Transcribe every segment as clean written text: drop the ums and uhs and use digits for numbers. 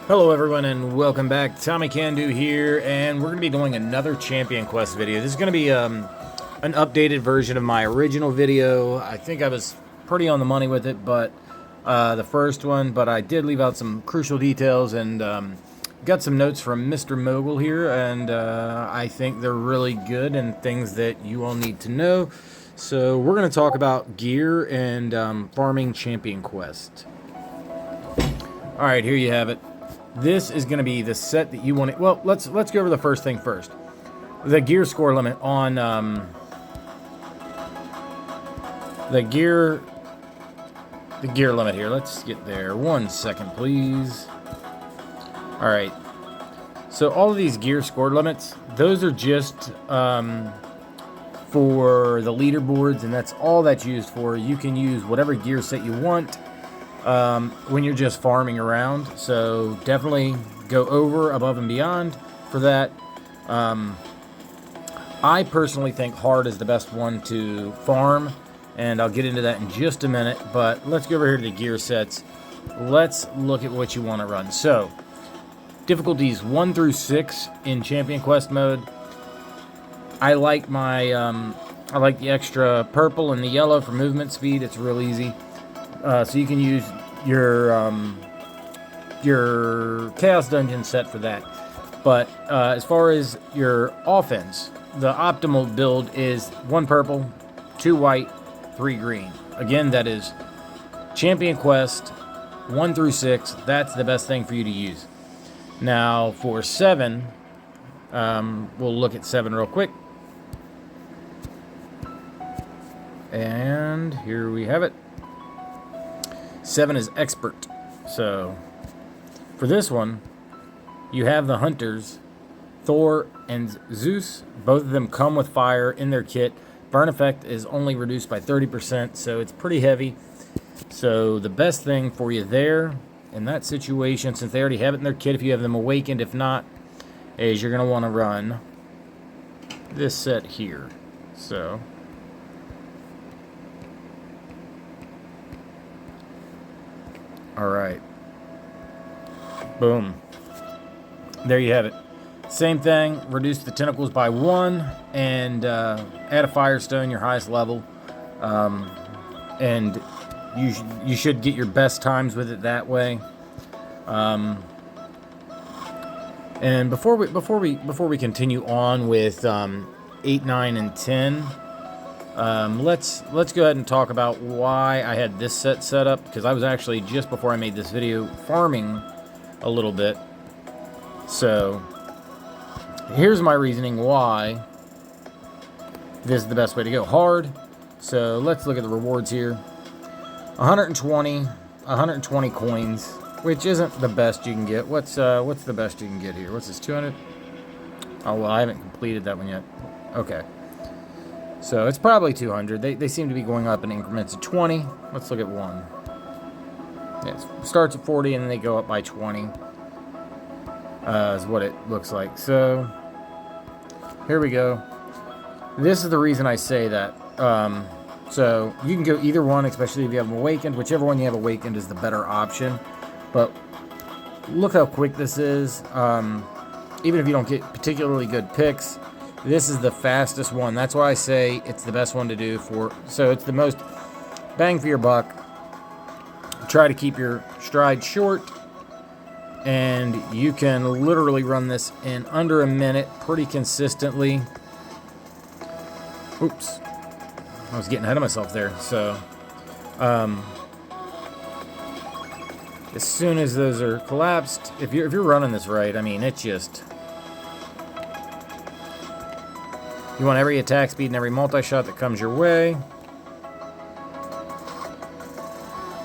Hello everyone and welcome back. Tommy Kandu here, and we're going to be doing another Champion Quest video. This is going to be an updated version of my original video. I think I was pretty on the money with it, but the first one, but I did leave out some crucial details and got some notes from Mr. Mogul here, and I think they're really good and things that you all need to know. So we're going to talk about gear and farming Champion Quest. Alright, here you have it. This is going to be the set that you want to... Well, let's go over the first thing first. The gear score limit on... the gear limit here. Let's get there. 1 second, please. Alright. So all of these gear score limits, those are just for the leaderboards, and that's all that's used for. You can use whatever gear set you want when you're just farming around, so definitely go above and beyond for that. I personally think hard is the best one to farm, and I'll get into that in just a minute, but let's go over here to the gear sets. Let's look at what you want to run. So difficulties 1 through 6 in Champion Quest mode. I like my I like the extra purple and the yellow for movement speed. It's real easy. So you can use your Chaos Dungeon set for that. But as far as your offense, the optimal build is 1 purple, 2 white, 3 green. Again, that is Champion Quest 1 through 6. That's the best thing for you to use. Now for 7, we'll look at 7 real quick. And here we have it. 7 is expert. So for this one, you have the hunters, Thor and Zeus. Both of them come with fire in their kit. Burn effect is only reduced by 30%, so it's pretty heavy. So the best thing for you there in that situation, since they already have it in their kit, if you have them awakened, if not, is you're going to want to run this set here. So alright. Boom. There you have it. Same thing. Reduce the tentacles by 1 and add a firestone, your highest level. And you should get your best times with it that way. And before we continue on with 8, 9, and 10, let's go ahead and talk about why I had this set up, because I was actually, just before I made this video, farming a little bit. So here's my reasoning why this is the best way to go. Hard. So let's look at the rewards here. 120 coins, which isn't the best you can get. What's the best you can get here? What's this, 200? Oh, well, I haven't completed that one yet. Okay. So it's probably 200. They seem to be going up in increments of 20. Let's look at 1. Yeah, it starts at 40 and then they go up by 20. Is what it looks like. So here we go. This is the reason I say that. So you can go either one, especially if you have them awakened. Whichever one you have awakened is the better option. But look how quick this is. Even if you don't get particularly good picks, this is the fastest one. That's why I say it's the best one to do for. So it's the most bang for your buck. Try to keep your stride short, and you can literally run this in under a minute pretty consistently. Oops, I was getting ahead of myself there. So as soon as those are collapsed, if you're running this right, I mean, it's just, you want every attack speed and every multi-shot that comes your way.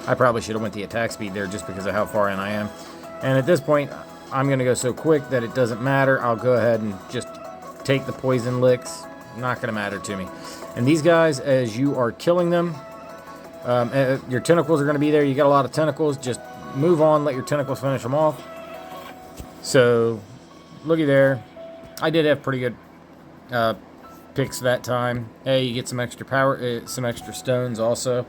I probably should have went the attack speed there just because of how far in I am. And at this point, I'm going to go so quick that it doesn't matter. I'll go ahead and just take the poison licks. Not going to matter to me. And these guys, as you are killing them, your tentacles are going to be there. You got a lot of tentacles. Just move on. Let your tentacles finish them off. So, looky there. I did have pretty good picks that time. Hey, you get some extra power, some extra stones also.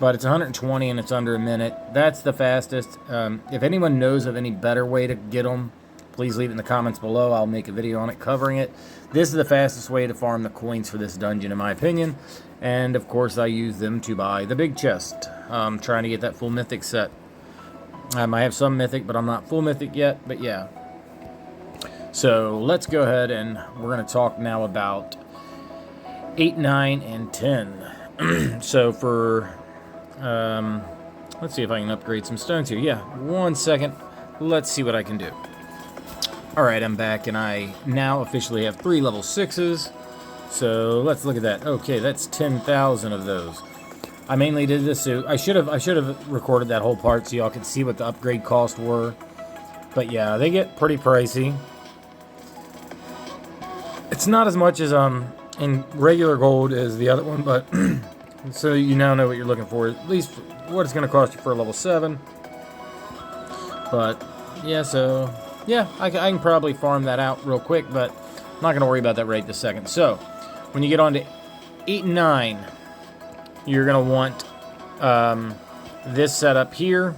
but it's 120 and it's under a minute. That's the fastest. If anyone knows of any better way to get them, please leave it in the comments below. I'll make a video on it covering it. This is the fastest way to farm the coins for this dungeon, in my opinion. And, of course, I use them to buy the big chest. Trying to get that full mythic set. I have some mythic, but I'm not full mythic yet. But, yeah. So, let's go ahead and we're going to talk now about 8, 9, and 10. So, for... let's see if I can upgrade some stones here. Yeah, 1 second. Let's see what I can do. Alright, I'm back, and I now officially have 3 level 6s. So, let's look at that. Okay, that's 10,000 of those. I mainly did this suit. I should have recorded that whole part so y'all could see what the upgrade costs were. But yeah, they get pretty pricey. It's not as much as in regular gold as the other one, but so you now know what you're looking for. At least what it's going to cost you for a level 7. But yeah, so yeah, I can probably farm that out real quick, but I'm not going to worry about that right this second. So when you get on to 8 and 9, you're going to want this setup here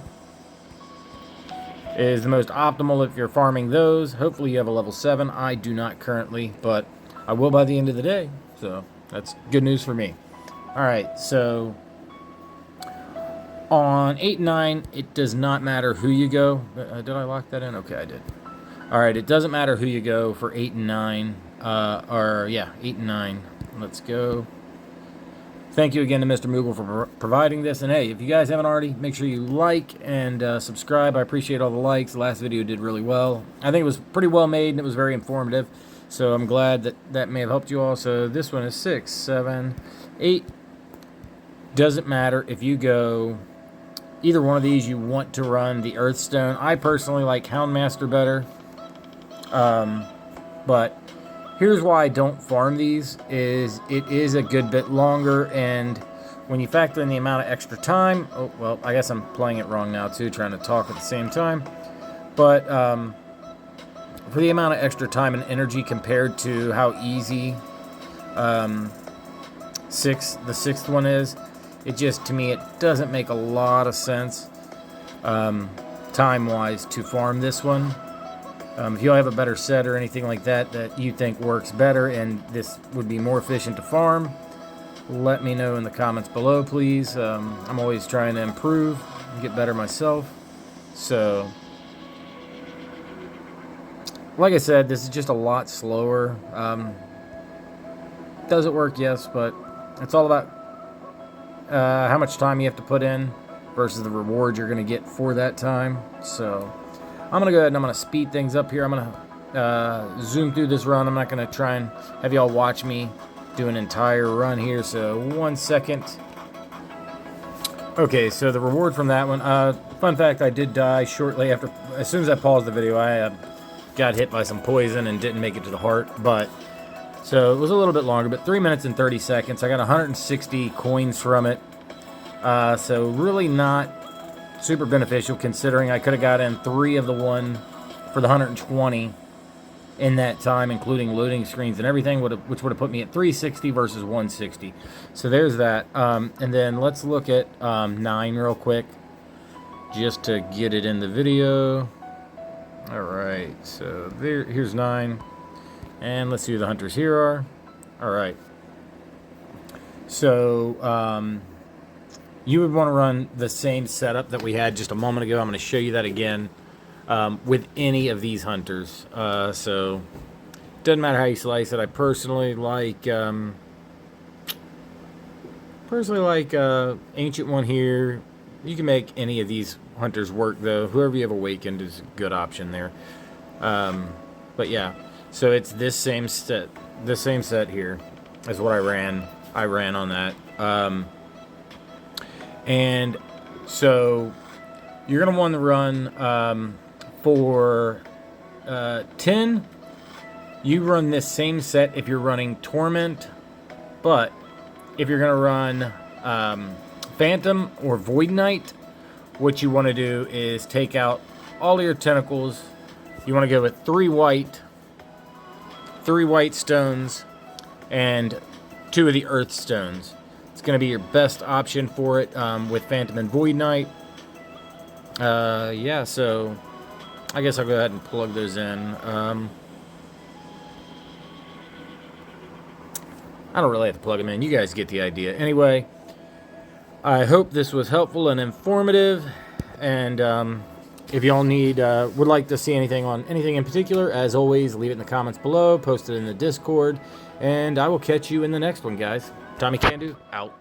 is the most optimal if you're farming those. Hopefully you have a level 7. I do not currently, but I will by the end of the day. So that's good news for me. Alright, so on 8 and 9, it does not matter who you go. Did I lock that in? Okay, I did. Alright, it doesn't matter who you go for 8 and 9. 8 and 9. Let's go. Thank you again to Mr. Moogle for providing this. And hey, if you guys haven't already, make sure you like and subscribe. I appreciate all the likes. The last video did really well. I think it was pretty well made and it was very informative. So I'm glad that that may have helped you all. So this one is 6, 7, 8. Doesn't matter if you go either one of these. You want to run the Earthstone. I personally like Houndmaster better. But here's why I don't farm these, is it is a good bit longer, and when you factor in the amount of extra time, oh, well, I guess I'm playing it wrong now too, trying to talk at the same time, but for the amount of extra time and energy compared to how easy the sixth one is, it just, to me, it doesn't make a lot of sense time-wise to farm this one. If you have a better set or anything like that that you think works better and this would be more efficient to farm, let me know in the comments below, please. I'm always trying to improve and get better myself. So, like I said, this is just a lot slower. Does it work? Yes, but it's all about how much time you have to put in versus the reward you're going to get for that time. So I'm going to go ahead and I'm going to speed things up here. I'm going to zoom through this run. I'm not going to try and have y'all watch me do an entire run here. So 1 second. Okay, so the reward from that one. Fun fact, I did die shortly after. As soon as I paused the video, I got hit by some poison and didn't make it to the heart. But so it was a little bit longer, but 3 minutes and 30 seconds. I got 160 coins from it. So really not super beneficial, considering I could have got in 3 of the one for the 120 in that time, including loading screens and everything, which would have put me at 360 versus 160. So there's that. And then let's look at 9 real quick, just to get it in the video. All right, so here's 9, and let's see who the hunters here are. All right. So you would want to run the same setup that we had just a moment ago. I'm going to show you that again with any of these hunters. So doesn't matter how you slice it. I personally like Ancient One here. You can make any of these hunters work, though. Whoever you have awakened is a good option there. But yeah, so it's this same set here is what I ran. I ran on that. And so you're going to want to run for 10. You run this same set if you're running Torment, but if you're going to run Phantom or Void Knight, what you want to do is take out all of your tentacles. You want to go with 3 white stones and 2 of the earth stones. It's going to be your best option for it with Phantom and Void Knight. Yeah, so I guess I'll go ahead and plug those in. I don't really have to plug them in. You guys get the idea. Anyway, I hope this was helpful and informative. And if y'all would like to see anything on anything in particular, as always, leave it in the comments below. Post it in the Discord. And I will catch you in the next one, guys. Tommy Kandu, out.